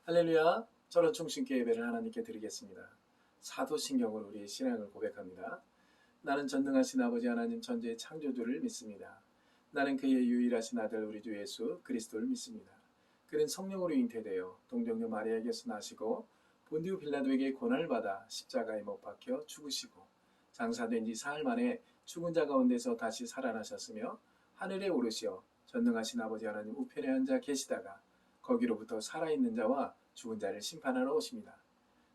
할렐루야. 저는 충신께 예배를 하나님께 드리겠습니다. 사도신경으로 우리의 신앙을 고백합니다. 나는 전능하신 아버지 하나님 천지의 창조주를 믿습니다. 나는 그의 유일하신 아들 우리 주 예수 그리스도를 믿습니다. 그는 성령으로 잉태되어 동정녀 마리아에게서 나시고 본디오 빌라도에게 고난을 받아 십자가에 못 박혀 죽으시고 장사된 지 사흘 만에 죽은 자 가운데서 다시 살아나셨으며 하늘에 오르시어 전능하신 아버지 하나님 우편에 앉아 계시다가 거기로부터 살아있는 자와 죽은 자를 심판하러 오십니다.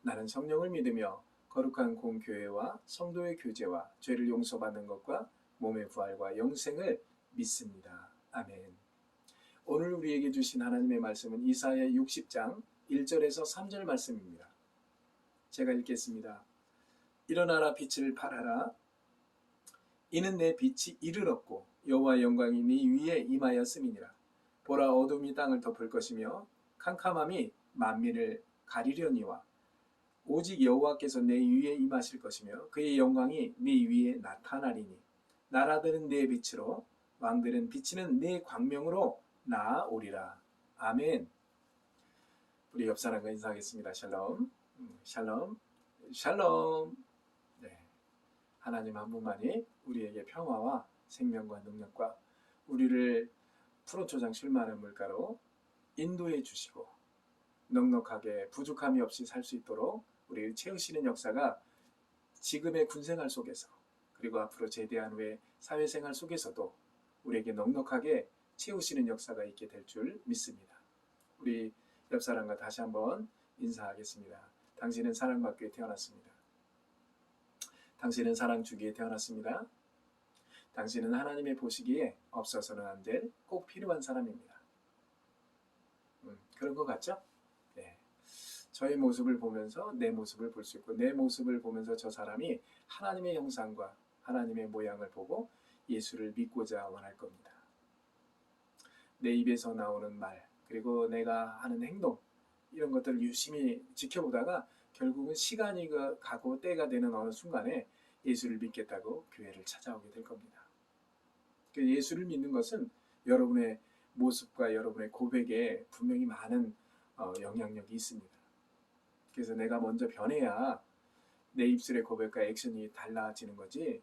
나는 성령을 믿으며 거룩한 공교회와 성도의 교제와 죄를 용서받는 것과 몸의 부활과 영생을 믿습니다. 아멘. 오늘 우리에게 주신 하나님의 말씀은 이사야 60장 1절에서 3절 말씀입니다. 제가 읽겠습니다. 일어나라 빛을 발하라. 이는 내 빛이 이르렀고 여호와의 영광이 네 위에 임하였음이니라. 보라, 어둠이 땅을 덮을 것이며 캄캄함이 만민을 가리려니와 오직 여호와께서 내 위에 임하실 것이며 그의 영광이 네 위에 나타나리니 나라들은 내 빛으로 왕들은 비치는 내 광명으로 나아오리라. 아멘. 우리 옆 사람과 인사하겠습니다. 샬롬. 샬롬. 샬롬. 네. 하나님 한 분만이 우리에게 평화와 생명과 능력과 우리를 푸른 초장 쉴만한 물가로 인도해 주시고 넉넉하게 부족함이 없이 살 수 있도록 우리를 채우시는 역사가 지금의 군생활 속에서 그리고 앞으로 제대한 후에 사회생활 속에서도 우리에게 넉넉하게 채우시는 역사가 있게 될 줄 믿습니다. 우리 옆 사람과 다시 한번 인사하겠습니다. 당신은 사랑받기에 태어났습니다. 당신은 사랑 주기에 태어났습니다. 당신은 하나님의 보시기에 없어서는 안 될 꼭 필요한 사람입니다. 그런 것 같죠? 네. 저의 모습을 보면서 내 모습을 볼 수 있고 내 모습을 보면서 저 사람이 하나님의 형상과 하나님의 모양을 보고 예수를 믿고자 원할 겁니다. 내 입에서 나오는 말 그리고 내가 하는 행동 이런 것들을 유심히 지켜보다가 결국은 시간이 가고 때가 되는 어느 순간에 예수를 믿겠다고 교회를 찾아오게 될 겁니다. 예수를 믿는 것은 여러분의 모습과 여러분의 고백에 분명히 많은 영향력이 있습니다. 그래서 내가 먼저 변해야 내 입술의 고백과 액션이 달라지는 거지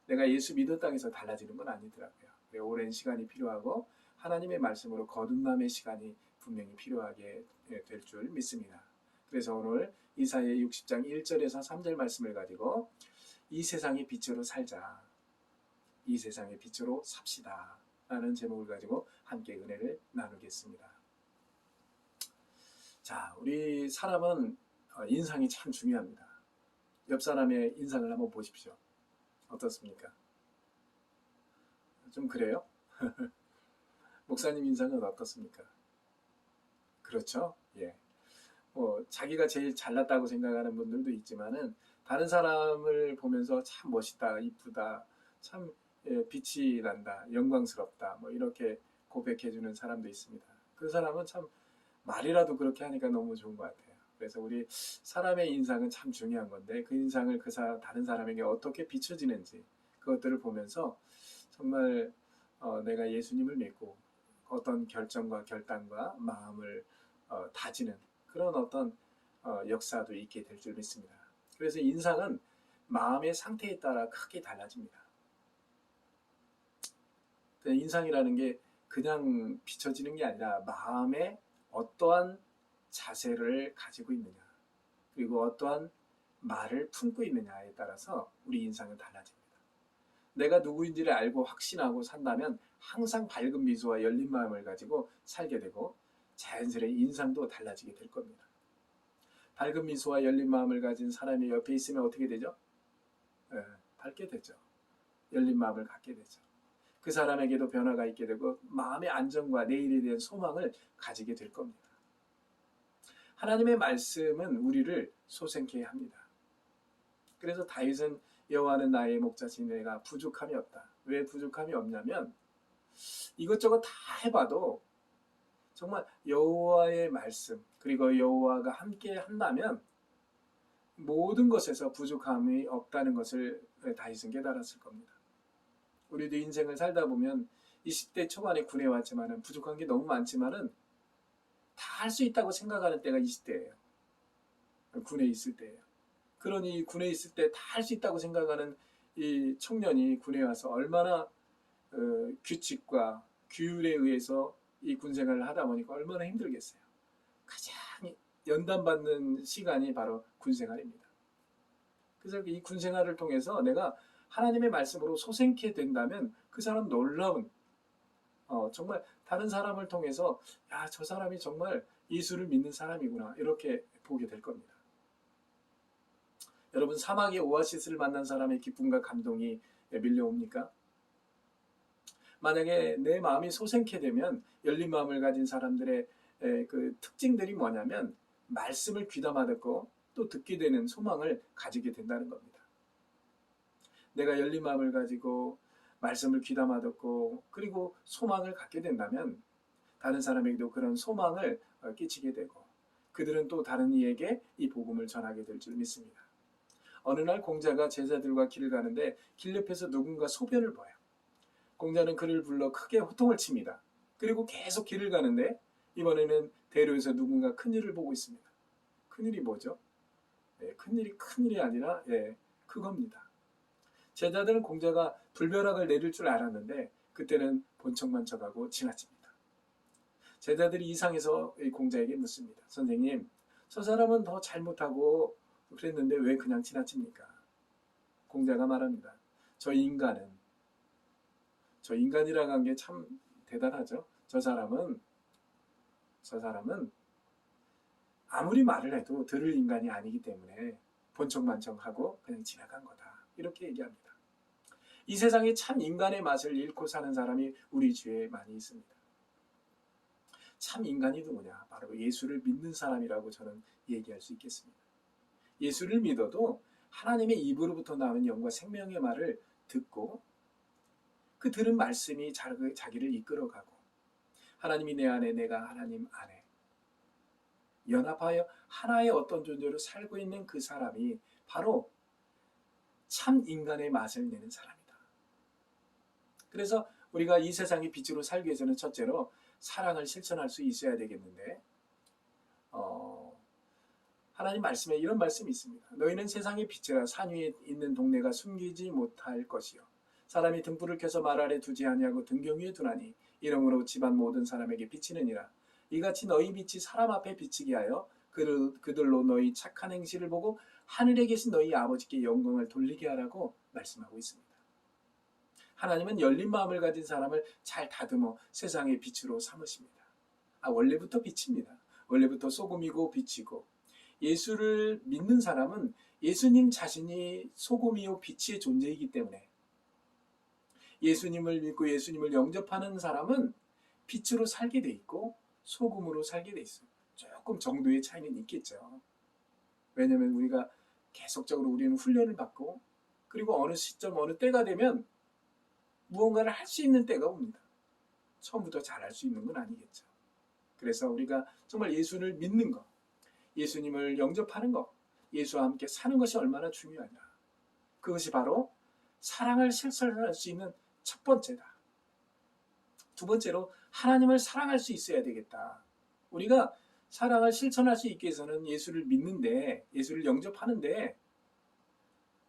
내가 예수 믿었다고 해서 달라지는 건 아니더라고요. 오랜 시간이 필요하고 하나님의 말씀으로 거듭남의 시간이 분명히 필요하게 될 줄 믿습니다. 그래서 오늘 이사야 60장 1절에서 3절 말씀을 가지고 이 세상의 빛으로 살자. 이 세상의 빛으로 삽시다. 라는 제목을 가지고 함께 은혜를 나누겠습니다. 자, 우리 사람은 인상이 참 중요합니다. 옆 사람의 인상을 한번 보십시오. 어떻습니까? 좀 그래요? 목사님 인상은 어떻습니까? 그렇죠? 예. 자기가 제일 잘났다고 생각하는 분들도 있지만은 다른 사람을 보면서 참 멋있다, 이쁘다, 참 빛이 난다, 영광스럽다, 뭐 이렇게 고백해주는 사람도 있습니다. 그 사람은 참 말이라도 그렇게 하니까 너무 좋은 것 같아요. 그래서 우리 사람의 인상은 참 중요한 건데 그 인상을 다른 사람에게 어떻게 비춰지는지 그것들을 보면서 정말 내가 예수님을 믿고 어떤 결정과 결단과 마음을 다지는 그런 어떤 역사도 있게 될 줄 믿습니다. 그래서 인상은 마음의 상태에 따라 크게 달라집니다. 인상이라는 게 그냥 비춰지는 게 아니라 마음에 어떠한 자세를 가지고 있느냐 그리고 어떠한 말을 품고 있느냐에 따라서 우리 인상은 달라집니다. 내가 누구인지를 알고 확신하고 산다면 항상 밝은 미소와 열린 마음을 가지고 살게 되고 자연스레 인상도 달라지게 될 겁니다. 밝은 미소와 열린 마음을 가진 사람이 옆에 있으면 어떻게 되죠? 밝게 되죠. 열린 마음을 갖게 되죠. 그 사람에게도 변화가 있게 되고 마음의 안정과 내일에 대한 소망을 가지게 될 겁니다. 하나님의 말씀은 우리를 소생케 합니다. 그래서 다윗은 여호와는 나의 목자시니 내가 부족함이 없다. 왜 부족함이 없냐면 이것저것 다 해봐도 정말 여호와의 말씀 그리고 여호와가 함께 한다면 모든 것에서 부족함이 없다는 것을 다윗은 깨달았을 겁니다. 우리도 인생을 살다 보면 20대 초반에 군에 왔지만 부족한 게 너무 많지만은 다 할 수 있다고 생각하는 때가 20대예요. 군에 있을 때예요. 그러니 군에 있을 때 다 할 수 있다고 생각하는 이 청년이 군에 와서 얼마나 규칙과 규율에 의해서 이 군생활을 하다 보니까 얼마나 힘들겠어요. 가장 연단받는 시간이 바로 군생활입니다. 그래서 이 군생활을 통해서 내가 하나님의 말씀으로 소생케 된다면 그 사람 놀라운 정말 다른 사람을 통해서 야, 저 사람이 정말 예수를 믿는 사람이구나 이렇게 보게 될 겁니다. 여러분 사막의 오아시스를 만난 사람의 기쁨과 감동이 밀려옵니까? 만약에 내 마음이 소생케 되면 열린 마음을 가진 사람들의 그 특징들이 뭐냐면 말씀을 귀담아 듣고 또 듣게 되는 소망을 가지게 된다는 겁니다. 내가 열린 마음을 가지고 말씀을 귀담아 듣고 그리고 소망을 갖게 된다면 다른 사람에게도 그런 소망을 끼치게 되고 그들은 또 다른 이에게 이 복음을 전하게 될 줄 믿습니다. 어느 날 공자가 제자들과 길을 가는데 길 옆에서 누군가 소변을 봐요. 공자는 그를 불러 크게 호통을 칩니다. 그리고 계속 길을 가는데 이번에는 대로에서 누군가 큰일을 보고 있습니다. 큰일이 뭐죠? 큰일이 아니라 그겁니다. 제자들은 공자가 불벼락을 내릴 줄 알았는데 그때는 본척만 척하고 지나칩니다. 제자들이 이상해서 공자에게 묻습니다. 선생님, 저 사람은 더 잘못하고 그랬는데 왜 그냥 지나칩니까? 공자가 말합니다. 저 인간이라고 한 게 참 대단하죠. 저 사람은 아무리 말을 해도 들을 인간이 아니기 때문에 본척만척하고 그냥 지나간 거다. 이렇게 얘기합니다. 이 세상에 참 인간의 맛을 잃고 사는 사람이 우리 주위에 많이 있습니다. 참 인간이 누구냐? 바로 예수를 믿는 사람이라고 저는 얘기할 수 있겠습니다. 예수를 믿어도 하나님의 입으로부터 나오는 영과 생명의 말을 듣고 그 들은 말씀이 자기를 이끌어가고 하나님이 내 안에 내가 하나님 안에 연합하여 하나의 어떤 존재로 살고 있는 그 사람이 바로 참 인간의 맛을 내는 사람이다. 그래서 우리가 이 세상의 빛으로 살기 위해서는 첫째로 사랑을 실천할 수 있어야 되겠는데 하나님 말씀에 이런 말씀이 있습니다. 너희는 세상의 빛이라 산 위에 있는 동네가 숨기지 못할 것이요 사람이 등불을 켜서 말 아래 두지 아니하고 등경 위에 두나니 이러므로 집안 모든 사람에게 비치느니라. 이같이 너희 빛이 사람 앞에 비치게 하여 그들로 너희 착한 행실을 보고 하늘에 계신 너희 아버지께 영광을 돌리게 하라고 말씀하고 있습니다. 하나님은 열린 마음을 가진 사람을 잘 다듬어 세상의 빛으로 삼으십니다. 원래부터 빛입니다. 원래부터 소금이고 빛이고 예수를 믿는 사람은 예수님 자신이 소금이요 빛의 존재이기 때문에 예수님을 믿고 예수님을 영접하는 사람은 빛으로 살게 돼 있고 소금으로 살게 돼 있어요. 조금 정도의 차이는 있겠죠. 왜냐하면 우리가 계속적으로 우리는 훈련을 받고 그리고 어느 시점 어느 때가 되면 무언가를 할 수 있는 때가 옵니다. 처음부터 잘할 수 있는 건 아니겠죠. 그래서 우리가 정말 예수를 믿는 것, 예수님을 영접하는 것, 예수와 함께 사는 것이 얼마나 중요하냐. 그것이 바로 사랑을 실천할 수 있는 첫 번째다. 두 번째로 하나님을 사랑할 수 있어야 되겠다. 우리가 사랑을 실천할 수 있기 위해서는 예수를 믿는데, 예수를 영접하는데,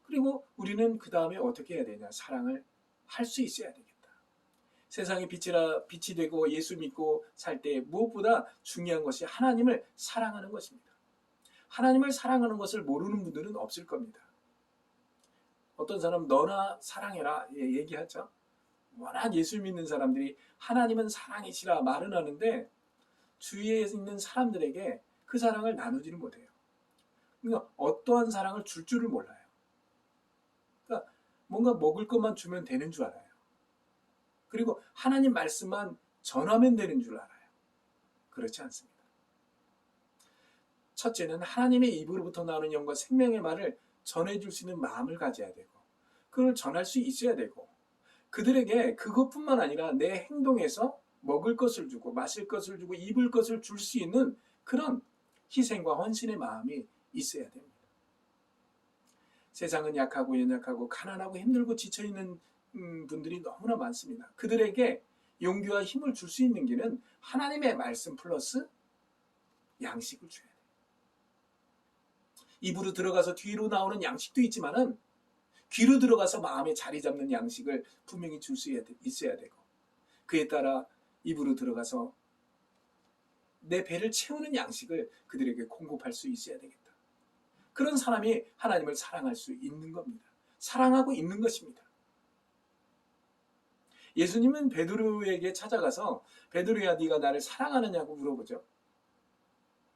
그리고 우리는 그 다음에 어떻게 해야 되냐. 사랑을 할 수 있어야 되겠다. 세상의 빛이 되고 예수 믿고 살 때 무엇보다 중요한 것이 하나님을 사랑하는 것입니다. 하나님을 사랑하는 것을 모르는 분들은 없을 겁니다. 어떤 사람 너나 사랑해라 얘기하죠. 워낙 예수 믿는 사람들이 하나님은 사랑이시라 말은 하는데 주위에 있는 사람들에게 그 사랑을 나누지를 못해요. 그러니까 어떠한 사랑을 줄 줄을 몰라요. 그러니까 뭔가 먹을 것만 주면 되는 줄 알아요. 그리고 하나님 말씀만 전하면 되는 줄 알아요. 그렇지 않습니다. 첫째는 하나님의 입으로부터 나오는 영과 생명의 말을 전해줄 수 있는 마음을 가져야 되고 그걸 전할 수 있어야 되고 그들에게 그것뿐만 아니라 내 행동에서 먹을 것을 주고 마실 것을 주고 입을 것을 줄 수 있는 그런 희생과 헌신의 마음이 있어야 됩니다. 세상은 약하고 연약하고 가난하고 힘들고 지쳐있는 분들이 너무나 많습니다. 그들에게 용기와 힘을 줄 수 있는 길은 하나님의 말씀 플러스 양식을 줘야 돼. 입으로 들어가서 뒤로 나오는 양식도 있지만은 귀로 들어가서 마음에 자리 잡는 양식을 분명히 줄 수 있어야 되고, 그에 따라 입으로 들어가서 내 배를 채우는 양식을 그들에게 공급할 수 있어야 되겠다. 그런 사람이 하나님을 사랑할 수 있는 겁니다. 사랑하고 있는 것입니다. 예수님은 베드로에게 찾아가서 베드로야 네가 나를 사랑하느냐고 물어보죠.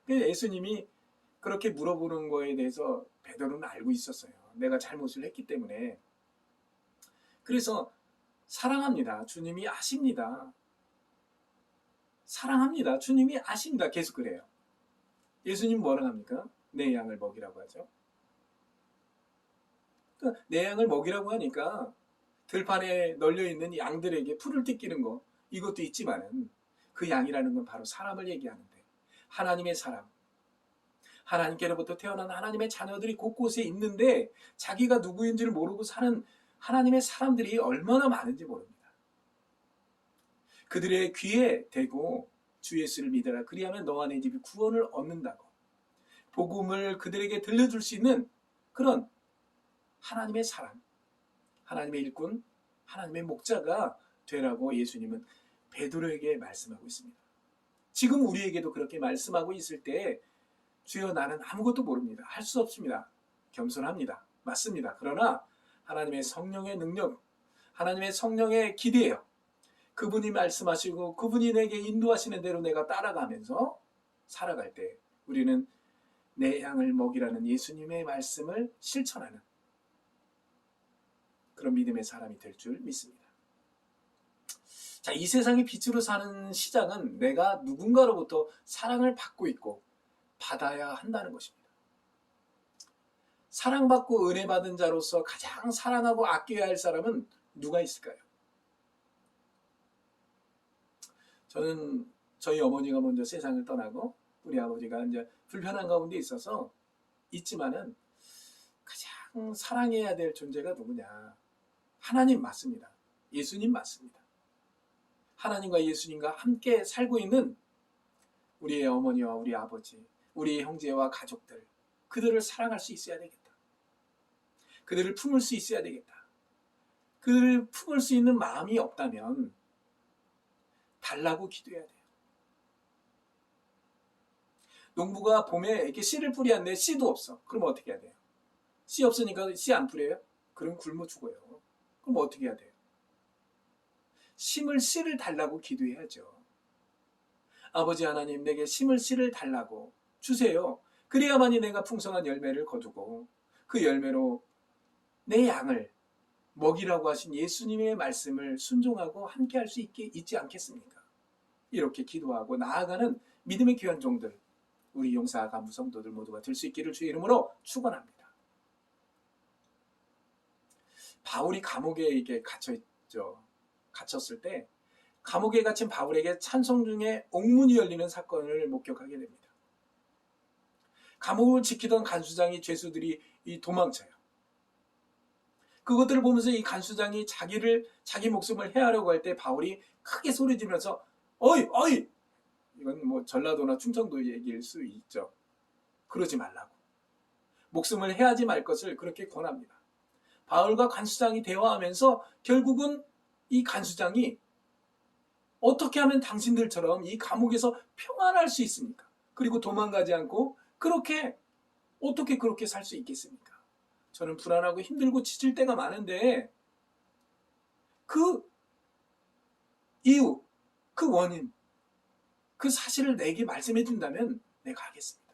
예수님이 그렇게 물어보는 거에 대해서 베드로는 알고 있었어요. 내가 잘못을 했기 때문에. 그래서 사랑합니다. 주님이 아십니다. 사랑합니다. 주님이 아십니다. 계속 그래요. 예수님 뭐라 합니까? 내 양을 먹이라고 하죠. 그러니까 내 양을 먹이라고 하니까 들판에 널려있는 양들에게 풀을 뜯기는 거, 이것도 있지만은 그 양이라는 건 바로 사람을 얘기하는데, 하나님의 사람, 하나님께로부터 태어난 하나님의 자녀들이 곳곳에 있는데 자기가 누구인지를 모르고 사는 하나님의 사람들이 얼마나 많은지 모릅니다. 그들의 귀에 대고 주 예수를 믿어라. 그리하면 너와 내 집이 구원을 얻는다고. 복음을 그들에게 들려줄 수 있는 그런 하나님의 사람, 하나님의 일꾼, 하나님의 목자가 되라고 예수님은 베드로에게 말씀하고 있습니다. 지금 우리에게도 그렇게 말씀하고 있을 때 주여 나는 아무것도 모릅니다. 할 수 없습니다. 겸손합니다. 맞습니다. 그러나 하나님의 성령의 능력, 하나님의 성령에 기대요. 그분이 말씀하시고 그분이 내게 인도하시는 대로 내가 따라가면서 살아갈 때 우리는 내 양을 먹이라는 예수님의 말씀을 실천하는 그런 믿음의 사람이 될 줄 믿습니다. 자, 이 세상의 빛으로 사는 시작은 내가 누군가로부터 사랑을 받고 있고 받아야 한다는 것입니다. 사랑받고 은혜 받은 자로서 가장 사랑하고 아껴야 할 사람은 누가 있을까요? 저는 저희 어머니가 먼저 세상을 떠나고 우리 아버지가 이제 불편한 가운데 있어서 있지만은 가장 사랑해야 될 존재가 누구냐? 하나님 맞습니다. 예수님 맞습니다. 하나님과 예수님과 함께 살고 있는 우리의 어머니와 우리 아버지, 우리의 형제와 가족들, 그들을 사랑할 수 있어야 되겠다. 그들을 품을 수 있어야 되겠다. 그들을 품을 수 있는 마음이 없다면 달라고 기도해야 돼요. 농부가 봄에 이렇게 씨를 뿌리는데 씨도 없어. 그럼 어떻게 해야 돼요? 씨 없으니까 씨 안 뿌려요? 그럼 굶어 죽어요. 그럼 어떻게 해야 돼요? 심을 씨를 달라고 기도해야죠. 아버지 하나님, 내게 심을 씨를 달라고 주세요. 그래야만이 내가 풍성한 열매를 거두고 그 열매로 내 양을 먹이라고 하신 예수님의 말씀을 순종하고 함께 할 수 있지 않겠습니까? 이렇게 기도하고 나아가는 믿음의 귀한 종들, 우리 용사 간부 성도들 모두가 될 수 있기를 주의 이름으로 축원합니다. 바울이 감옥에 이렇게 갇혔을 때 감옥에 갇힌 바울에게 찬송 중에 옥문이 열리는 사건을 목격하게 됩니다. 감옥을 지키던 간수장이 죄수들이 도망쳐요. 그것들을 보면서 이 간수장이 자기 목숨을 해하려고 할 때 바울이 크게 소리 지르면서 어이 어이, 이건 뭐 전라도나 충청도 얘기일 수 있죠. 그러지 말라고, 목숨을 해하지 말 것을 그렇게 권합니다. 바울과 간수장이 대화하면서 결국은 이 간수장이 어떻게 하면 당신들처럼 이 감옥에서 평안할 수 있습니까? 그리고 도망가지 않고 어떻게 그렇게 살 수 있겠습니까? 저는 불안하고 힘들고 지칠 때가 많은데 그 이유, 그 원인, 그 사실을 내게 말씀해 준다면 내가 하겠습니다.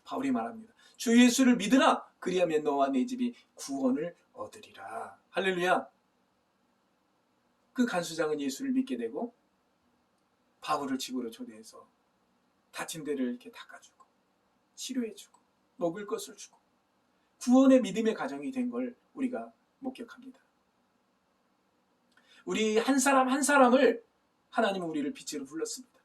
바울이 말합니다. 주 예수를 믿으라. 그리하면 너와 내 집이 구원을 얻으리라. 할렐루야. 그 간수장은 예수를 믿게 되고 바울을 집으로 초대해서 다친 데를 이렇게 닦아주고 치료해주고 먹을 것을 주고 구원의 믿음의 가정이 된 걸 우리가 목격합니다. 우리 한 사람 한 사람을 하나님은 우리를 빛으로 불렀습니다.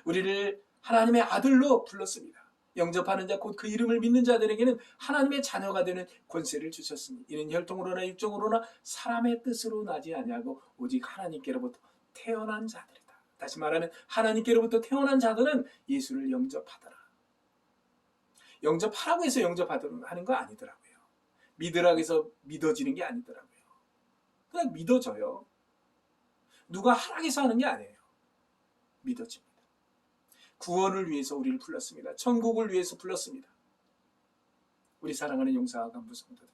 우리를 하나님의 아들로 불렀습니다. 영접하는 자 곧 그 이름을 믿는 자들에게는 하나님의 자녀가 되는 권세를 주셨으니 이는 혈통으로나 육정으로나 사람의 뜻으로 나지 아니하고 오직 하나님께로부터 태어난 자들이다. 다시 말하면 하나님께로부터 태어난 자들은 예수를 영접하더라. 영접하라고 해서 영접하는 거 아니더라고요. 믿으라고 해서 믿어지는 게 아니더라고요. 그냥 믿어져요. 누가 하라고 해서 하는 게 아니에요. 믿어집니다. 구원을 위해서 우리를 불렀습니다. 천국을 위해서 불렀습니다. 우리 사랑하는 용사와 간부 성도들,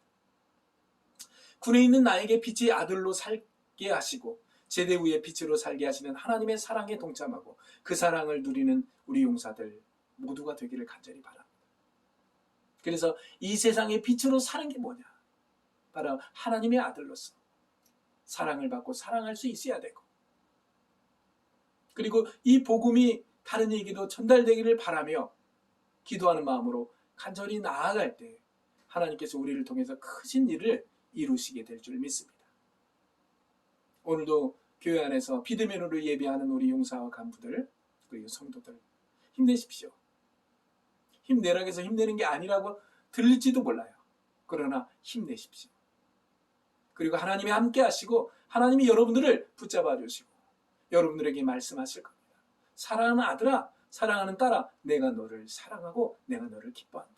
군에 있는 나에게 빛의 아들로 살게 하시고 제대 후에 빛으로 살게 하시는 하나님의 사랑에 동참하고 그 사랑을 누리는 우리 용사들 모두가 되기를 간절히 바랍니다. 그래서 이 세상의 빛으로 사는 게 뭐냐? 바로 하나님의 아들로서 사랑을 받고 사랑할 수 있어야 되고, 그리고 이 복음이 다른 이에게도 전달되기를 바라며 기도하는 마음으로 간절히 나아갈 때 하나님께서 우리를 통해서 크신 일을 이루시게 될 줄 믿습니다. 오늘도 교회 안에서 비대면으로 예배하는 우리 용사와 간부들 그리고 성도들 힘내십시오. 힘내라고 해서 힘내는 게 아니라고 들릴지도 몰라요. 그러나 힘내십시오. 그리고 하나님이 함께 하시고 하나님이 여러분들을 붙잡아 주시고 여러분들에게 말씀하실 겁니다. 사랑하는 아들아, 사랑하는 딸아, 내가 너를 사랑하고 내가 너를 기뻐한다.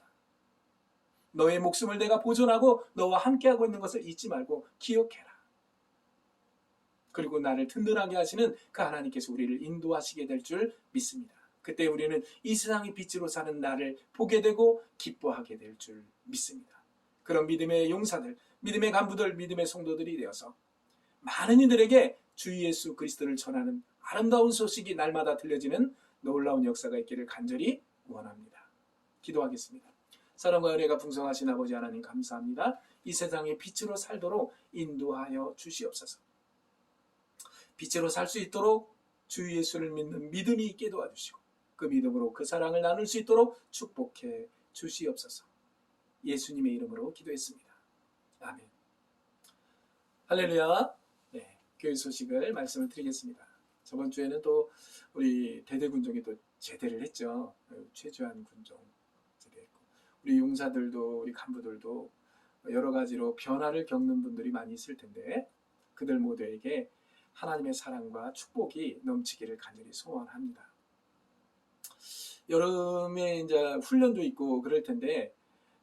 너의 목숨을 내가 보존하고 너와 함께하고 있는 것을 잊지 말고 기억해라. 그리고 나를 든든하게 하시는 그 하나님께서 우리를 인도하시게 될 줄 믿습니다. 그때 우리는 이 세상의 빛으로 사는 나를 보게 되고 기뻐하게 될 줄 믿습니다. 그런 믿음의 용사들, 믿음의 간부들, 믿음의 성도들이 되어서 많은 이들에게 주 예수 그리스도를 전하는 아름다운 소식이 날마다 들려지는 놀라운 역사가 있기를 간절히 원합니다. 기도하겠습니다. 사랑과 은혜가 풍성하신 아버지 하나님 감사합니다. 이 세상의 빛으로 살도록 인도하여 주시옵소서. 빛으로 살 수 있도록 주 예수를 믿는 믿음이 있게 도와주시고 그 믿음으로 그 사랑을 나눌 수 있도록 축복해 주시옵소서. 예수님의 이름으로 기도했습니다. 아멘. 할렐루야. 네, 교회 소식을 말씀을 드리겠습니다. 저번 주에는 또 우리 대대 군종이 또 제대를 했죠. 최주한 군종 제대했고 우리 용사들도 우리 간부들도 여러 가지로 변화를 겪는 분들이 많이 있을 텐데 그들 모두에게 하나님의 사랑과 축복이 넘치기를 간절히 소원합니다. 여름에 이제 훈련도 있고 그럴 텐데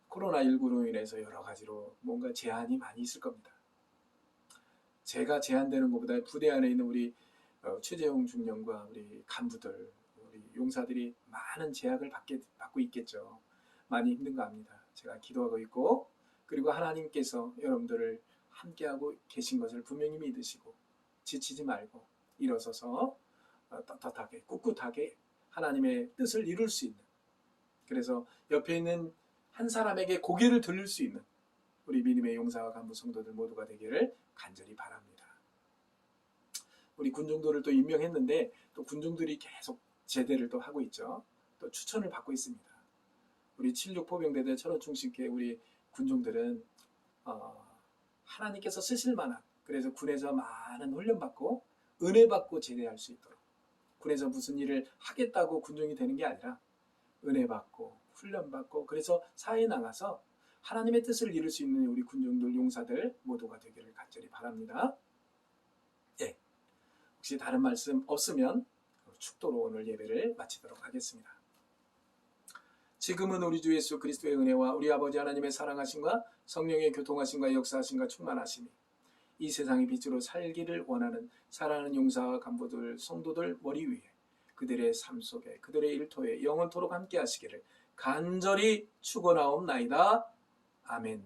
코로나19로 인해서 여러 가지로 뭔가 제한이 많이 있을 겁니다. 제가 제한되는 것보다 부대 안에 있는 우리 최재용 중령과 우리 간부들, 우리 용사들이 많은 제약을 받고 있겠죠. 많이 힘든가 합니다. 제가 기도하고 있고 그리고 하나님께서 여러분들을 함께하고 계신 것을 분명히 믿으시고 지치지 말고 일어서서 떳떳하게 꿋꿋하게 하나님의 뜻을 이룰 수 있는, 그래서 옆에 있는 한 사람에게 고개를 들릴 수 있는 우리 믿음의 용사와 간부 성도들 모두가 되기를 간절히 바랍니다. 우리 군중들을 또 임명했는데 또 군중들이 계속 제대를 또 하고 있죠. 또 추천을 받고 있습니다. 우리 76 포병대대 철원충신교회 우리 군중들은 하나님께서 쓰실 만한, 그래서 군에서 많은 훈련받고 은혜받고 제대할 수 있도록, 군에서 무슨 일을 하겠다고 군중이 되는 게 아니라 은혜받고 훈련받고 그래서 사회에 나가서 하나님의 뜻을 이룰 수 있는 우리 군중들 용사들 모두가 되기를 간절히 바랍니다. 예, 혹시 다른 말씀 없으면 축도로 오늘 예배를 마치도록 하겠습니다. 지금은 우리 주 예수 그리스도의 은혜와 우리 아버지 하나님의 사랑하심과 성령의 교통하심과 역사하심과 충만하심이 이 세상의 빛으로 살기를 원하는 사랑하는 용사와 간부들, 성도들 머리 위에 그들의 삶 속에 그들의 일터에 영원토록 함께 하시기를 간절히 축원하옵나이다. 아멘.